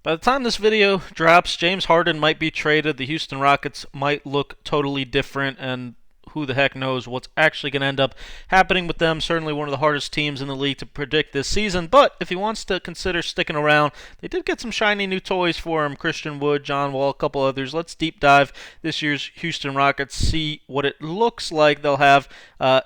By the time this video drops, James Harden might be traded. The Houston Rockets might look totally different, and who the heck knows what's actually going to end up happening with them. Certainly one of the hardest teams in the league to predict this season. But if he wants to consider sticking around, they did get some shiny new toys for him. Christian Wood, John Wall, a couple others. Let's deep dive this year's Houston Rockets, see what it looks like they'll have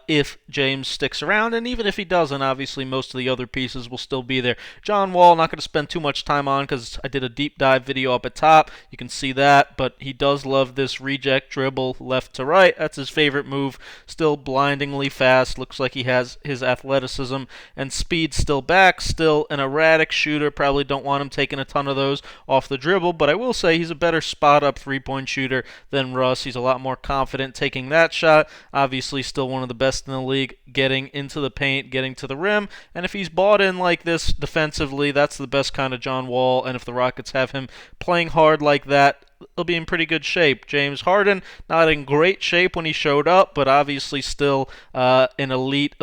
if James sticks around. And even if he doesn't, obviously most of the other pieces will still be there. John Wall, not going to spend too much time on because I did a deep dive video up at top. You can see that. But he does love this reject dribble left to right. That's his favorite move. Still blindingly fast. Looks like he has his athleticism and speed still back. Still an erratic shooter. Probably don't want him taking a ton of those off the dribble, but I will say he's a better spot-up three-point shooter than Russ. He's a lot more confident taking that shot. Obviously still one of the best in the league getting into the paint, getting to the rim, and if he's bought in like this defensively, that's the best kind of John Wall, and if the Rockets have him playing hard like that, they'll be in pretty good shape. James Harden, not in great shape when he showed up, but obviously still an elite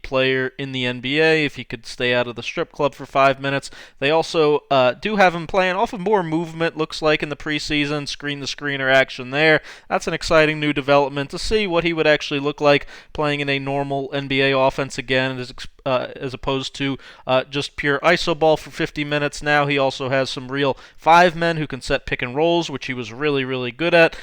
player in the NBA if he could stay out of the strip club for 5 minutes. They also do have him playing off of more movement, looks like, in the preseason, screen-to-screener action there. That's an exciting new development to see what he would actually look like playing in a normal NBA offense again, as opposed to just pure iso ball for 50 minutes. Now he also has some real five men who can set pick and rolls, which he was really good at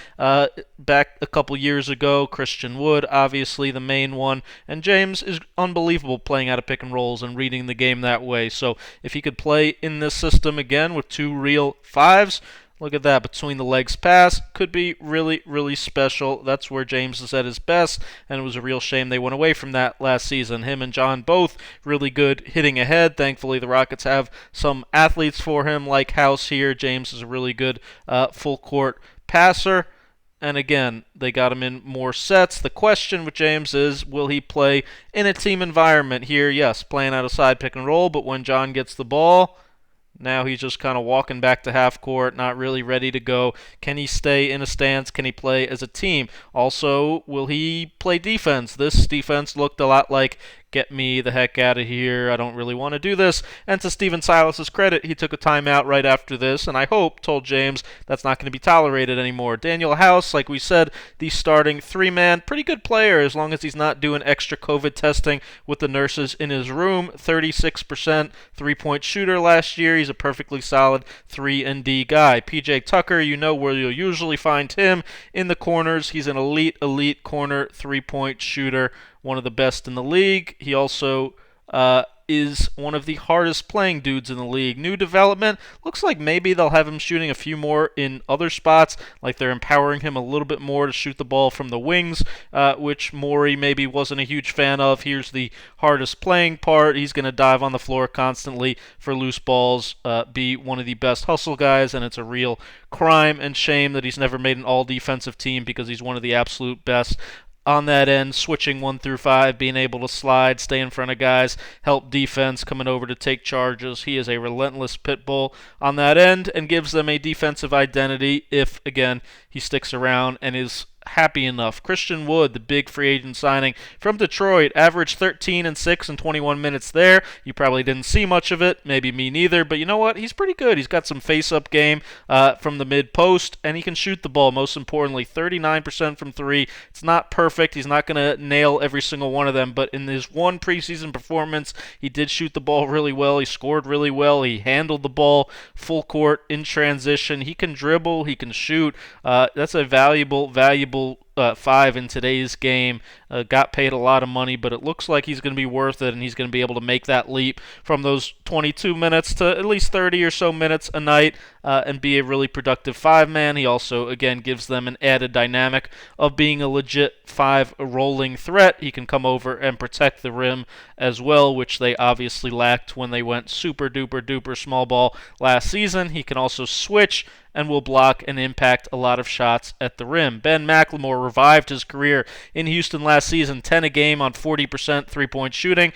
back a couple years ago. Christian Wood, obviously the main one, and James is unbelievable playing out of pick and rolls and reading the game that way. So if he could play in this system again with two real fives, look at that, between the legs pass, could be really special. That's where James is at his best, and it was a real shame they went away from that last season. Him and John both really good hitting ahead. Thankfully, the Rockets have some athletes for him, like House here. James is a really good full-court passer. And again, they got him in more sets. The question with James is, will he play in a team environment here? Yes, playing out of side pick and roll, but when John gets the ball, now he's just kind of walking back to half court, not really ready to go. Can he stay in a stance? Can he play as a team? Also, will he play defense? This defense looked a lot like, get me the heck out of here, I don't really want to do this. And to Stephen Silas's credit, he took a timeout right after this, and I hope told James that's not going to be tolerated anymore. Daniel House, like we said, the starting three-man, pretty good player as long as he's not doing extra COVID testing with the nurses in his room. 36% three-point shooter last year. He's a perfectly solid 3-and-D guy. PJ Tucker, you know where you'll usually find him, in the corners. He's an elite corner three-point shooter, one of the best in the league. He also is one of the hardest playing dudes in the league. New development, looks like maybe they'll have him shooting a few more in other spots, like they're empowering him a little bit more to shoot the ball from the wings, which Morey maybe wasn't a huge fan of. Here's the hardest playing part. He's going to dive on the floor constantly for loose balls, be one of the best hustle guys, and it's a real crime and shame that he's never made an all-defensive team because he's one of the absolute best on that end, switching 1 through 5, being able to slide, stay in front of guys, help defense, coming over to take charges. He is a relentless pit bull on that end and gives them a defensive identity if, again, he sticks around and is happy enough. Christian Wood, the big free agent signing from Detroit, averaged 13 and 6 in 21 minutes there. You probably didn't see much of it, maybe me neither, but you know what? He's pretty good. He's got some face-up game from the mid-post, and he can shoot the ball, most importantly. 39% from three. It's not perfect. He's not going to nail every single one of them, but in his one preseason performance, he did shoot the ball really well. He scored really well. He handled the ball full court in transition. He can dribble. He can shoot. That's a valuable five in today's game. Got paid a lot of money, but it looks like he's going to be worth it, and he's going to be able to make that leap from those 22 minutes to at least 30 or so minutes a night and be a really productive five-man. He also, again, gives them an added dynamic of being a legit five rolling threat. He can come over and protect the rim as well, which they obviously lacked when they went super duper small ball last season. He can also switch and will block and impact a lot of shots at the rim. Ben Mclemore revived his career in Houston last season, 10 a game on 40% three-point shooting.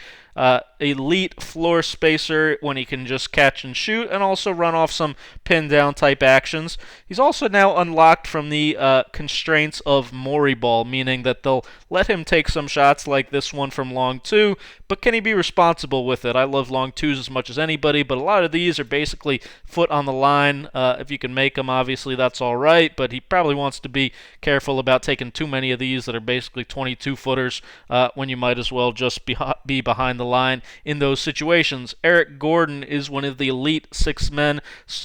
elite floor spacer when he can just catch and shoot and also run off some pin down type actions. He's also now unlocked from the constraints of Maury ball, meaning that they'll let him take some shots like this one from long two, but can he be responsible with it? I love long twos as much as anybody, but a lot of these are basically foot on the line. If you can make them, obviously that's all right, but he probably wants to be careful about taking too many of these that are basically 22 footers when you might as well just be behind the line in those situations. Eric Gordon is one of the elite six men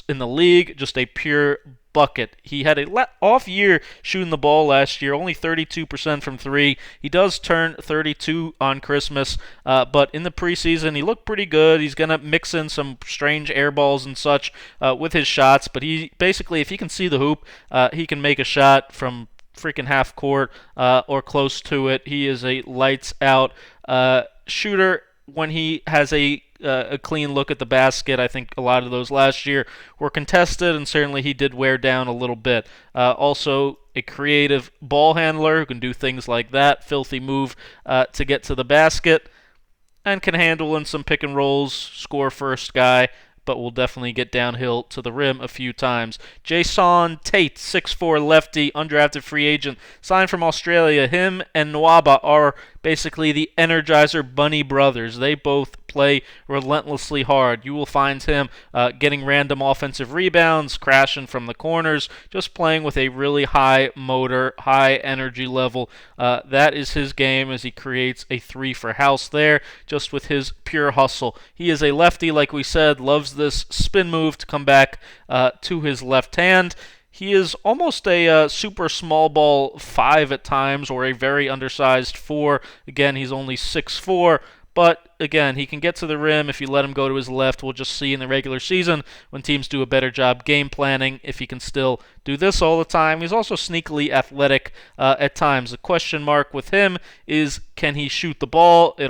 in the league, just a pure bucket. He had a off year shooting the ball last year, only 32% from three. He does turn 32 on Christmas, but in the preseason he looked pretty good. He's going to mix in some strange air balls and such with his shots, but he basically, if he can see the hoop, he can make a shot from freaking half court or close to it. He is a lights out shooter when he has a clean look at the basket. I think a lot of those last year were contested, and certainly he did wear down a little bit. Also, a creative ball handler who can do things like that, filthy move to get to the basket, and can handle in some pick and rolls, score first guy, but will definitely get downhill to the rim a few times. Jason Tate, 6'4", lefty, undrafted free agent, signed from Australia. Him and Nwaba are basically the Energizer Bunny brothers. They both play relentlessly hard. You will find him getting random offensive rebounds, crashing from the corners, just playing with a really high motor, high energy level. That is his game as he creates a three for house there, just with his pure hustle. He is a lefty, like we said, loves this spin move to come back to his left hand. He is almost a super small ball 5 at times, or a very undersized 4. Again, he's only 6'4", but again, he can get to the rim if you let him go to his left. We'll just see in the regular season when teams do a better job game planning if he can still do this all the time. He's also sneakily athletic at times. The question mark with him is, can he shoot the ball? He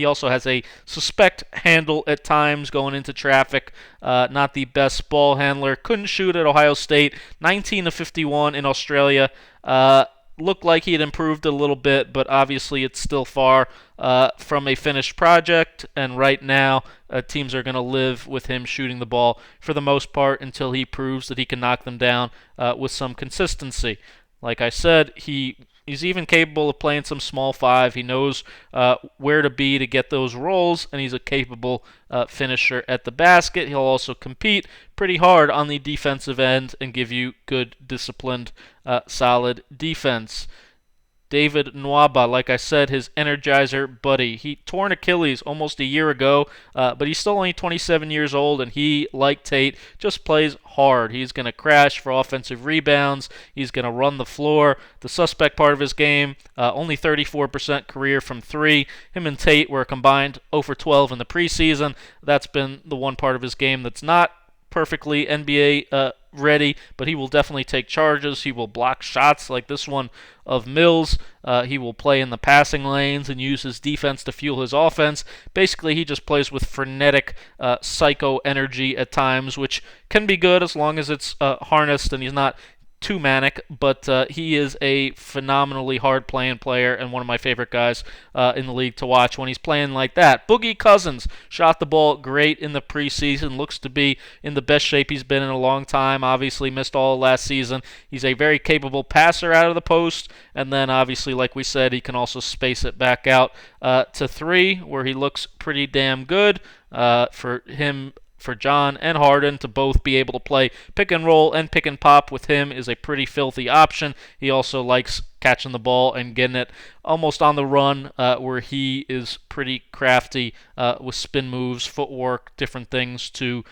also has a suspect handle at times going into traffic. Not the best ball handler. Couldn't shoot at Ohio State. 19 of 51 in Australia. Looked like he had improved a little bit, but obviously it's still far from a finished project, and right now teams are going to live with him shooting the ball for the most part until he proves that he can knock them down with some consistency. Like I said, he's even capable of playing some small 5. He knows where to be to get those rolls, and he's a capable finisher at the basket. He'll also compete pretty hard on the defensive end and give you good, disciplined, solid defense. David Nwaba, like I said, his Energizer buddy. He tore an Achilles almost a year ago, but he's still only 27 years old, and he, like Tate, just plays hard. He's going to crash for offensive rebounds. He's going to run the floor. The suspect part of his game, only 34% career from 3. Him and Tate were combined 0 for 12 in the preseason. That's been the one part of his game that's not perfectly NBA ready, but he will definitely take charges. He will block shots like this one of Mills. He will play in the passing lanes and use his defense to fuel his offense. Basically, he just plays with frenetic psycho energy at times, which can be good as long as it's harnessed and he's not too manic, but he is a phenomenally hard-playing player and one of my favorite guys in the league to watch when he's playing like that. Boogie Cousins shot the ball great in the preseason, looks to be in the best shape he's been in a long time, obviously missed all last season. He's a very capable passer out of the post, and then obviously, like we said, he can also space it back out to 3, where he looks pretty damn good. For John and Harden to both be able to play pick and roll and pick and pop with him is a pretty filthy option. He also likes catching the ball and getting it almost on the run, where he is pretty crafty with spin moves, footwork, different things to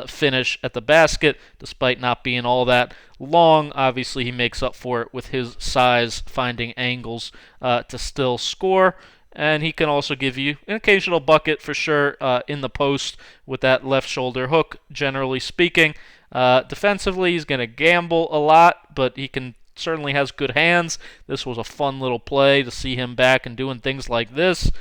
finish at the basket, despite not being all that long. Obviously, he makes up for it with his size, finding angles to still score. And he can also give you an occasional bucket for sure in the post with that left shoulder hook, generally speaking. Defensively, he's going to gamble a lot, but he certainly has good hands. This was a fun little play to see him back and doing things like this.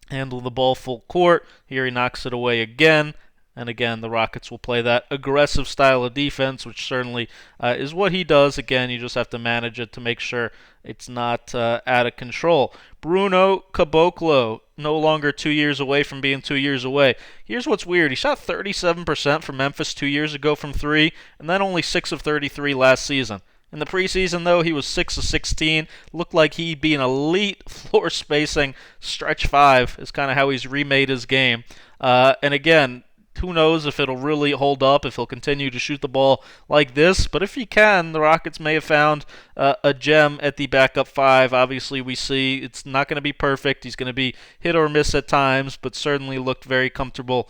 Handle the ball full court. Here he knocks it away again. And again, the Rockets will play that aggressive style of defense, which certainly is what he does. Again, you just have to manage it to make sure it's not out of control. Bruno Caboclo, no longer 2 years away from being 2 years away. Here's what's weird. He shot 37% from Memphis 2 years ago from three, and then only 6 of 33 last season. In the preseason, though, he was 6 of 16. Looked like he'd be an elite floor spacing stretch five is kind of how he's remade his game. And again, who knows if it'll really hold up, if he'll continue to shoot the ball like this. But if he can, the Rockets may have found a gem at the backup five. Obviously, we see it's not going to be perfect. He's going to be hit or miss at times, but certainly looked very comfortable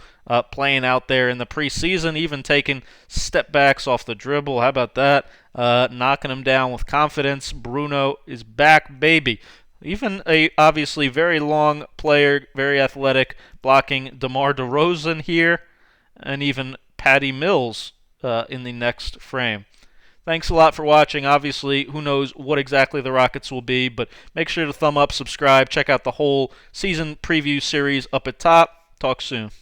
playing out there in the preseason, even taking step backs off the dribble. How about that? Knocking him down with confidence. Bruno is back, baby. Even a obviously very long player, very athletic, blocking DeMar DeRozan here, and even Patty Mills in the next frame. Thanks a lot for watching. Obviously, who knows what exactly the Rockets will be, but make sure to thumb up, subscribe, check out the whole season preview series up at top. Talk soon.